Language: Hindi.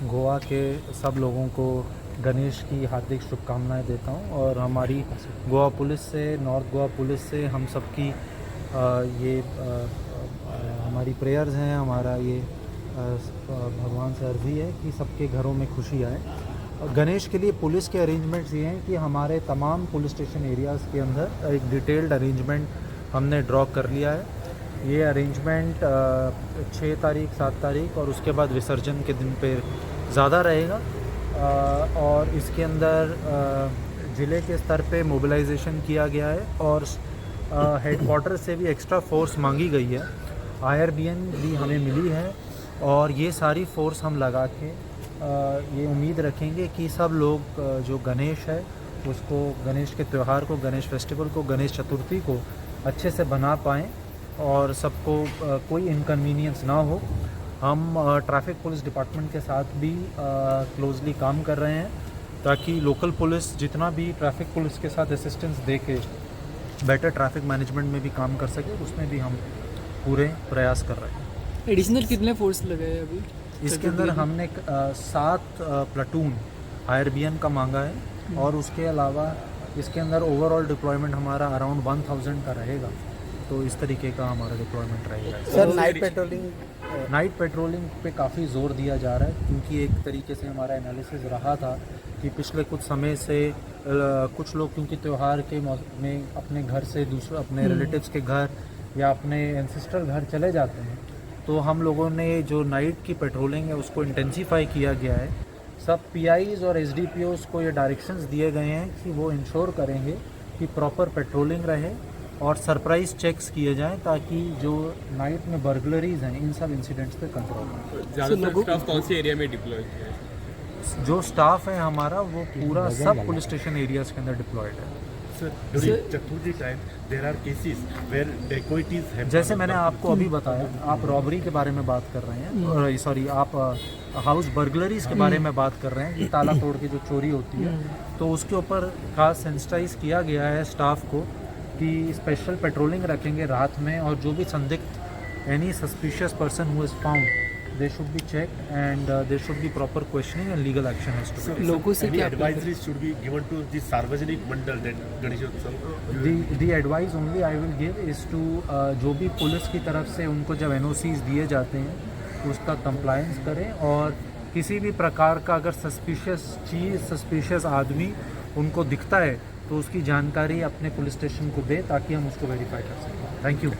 गोवा के सब लोगों को गणेश की हार्दिक शुभकामनाएं देता हूं और हमारी गोवा पुलिस से, नॉर्थ गोवा पुलिस से हम सबकी हमारी प्रेयर्स हैं, हमारा ये भगवान से अर्जी है कि सबके घरों में खुशी आए। गणेश के लिए पुलिस के अरेंजमेंट्स ये हैं कि हमारे तमाम पुलिस स्टेशन एरियाज़ के अंदर एक डिटेल्ड अरेंजमेंट हमने ड्रॉ कर लिया है। ये अरेंजमेंट 6 तारीख, 7 तारीख और उसके बाद विसर्जन के दिन पे ज़्यादा रहेगा और इसके अंदर ज़िले के स्तर पे मोबिलाइजेशन किया गया है और हेडक्वार्टर से भी एक्स्ट्रा फोर्स मांगी गई है। IRBN भी हमें मिली है और ये सारी फोर्स हम लगा के ये उम्मीद रखेंगे कि सब लोग जो गणेश है उसको, गणेश के त्यौहार को, गणेश फेस्टिवल को, गणेश चतुर्थी को अच्छे से बना पाएँ और सबको कोई इनकन्वीनियंस ना हो। हम ट्रैफिक पुलिस डिपार्टमेंट के साथ भी क्लोजली काम कर रहे हैं ताकि लोकल पुलिस जितना भी ट्रैफिक पुलिस के साथ असिस्टेंस दे के बेटर ट्रैफिक मैनेजमेंट में भी काम कर सके, उसमें भी हम पूरे प्रयास कर रहे हैं। एडिशनल कितने फोर्स लगाए अभी? इसके अंदर हमने 7 प्लाटून IRBN का मांगा है और उसके अलावा इसके अंदर ओवरऑल डिप्लॉयमेंट हमारा अराउंड 1000 का रहेगा। तो इस तरीके का हमारा डिप्लॉयमेंट रहेगा। सर, नाइट पेट्रोलिंग पे काफ़ी ज़ोर दिया जा रहा है क्योंकि एक तरीके से हमारा एनालिसिस रहा था कि पिछले कुछ समय से कुछ लोग क्योंकि त्यौहार के मौसम में अपने घर से दूसरे अपने रिलेटिव्स के घर या अपने एंसेस्ट्रल घर चले जाते हैं, तो हम लोगों ने जो नाइट की पेट्रोलिंग है उसको इंटेंसीफाई किया गया है। सब PIs और SDPOs को ये डायरेक्शंस दिए गए हैं कि वो इंश्योर करेंगे कि प्रॉपर पेट्रोलिंग रहे और सरप्राइज चेक्स किए जाएं ताकि जो नाइट में बर्गलरीज हैं इन सब इंसिडेंट्स पे कंट्रोल हो। ज़्यादातर स्टाफ कौन से एरिया में डिप्लॉय किया है? जो स्टाफ है हमारा वो पूरा सब पुलिस स्टेशन एरियाज़ के अंदर डिप्लॉयड है। चतुर्थी time there are cases where dacoities have, जैसे मैंने आपको अभी बताया, आप रॉबरी के बारे में बात कर रहे हैं, सॉरी आप हाउस बर्गलरीज के बारे में बात कर रहे हैं कि ताला तोड़ के जो चोरी होती है, तो उसके ऊपर खास सेंसिटाइज किया गया है स्टाफ को कि स्पेशल पेट्रोलिंग रखेंगे रात में और जो भी संदिग्ध any suspicious person who is found they should be checked and there should be proper questioning and legal action has to be taken. लोगों से क्या advisories should be given to the Sarvajanik Mandal that Ganeshotsav? The advice only I will give is to जो भी पुलिस की तरफ से उनको जब NOCs दिए जाते हैं उसका कंप्लायंस करें और किसी भी प्रकार का अगर सस्पिशियस चीज़, सस्पिशियस आदमी उनको दिखता है तो उसकी जानकारी अपने पुलिस स्टेशन को दे ताकि हम उसको वेरीफाई कर सकें। Thank you.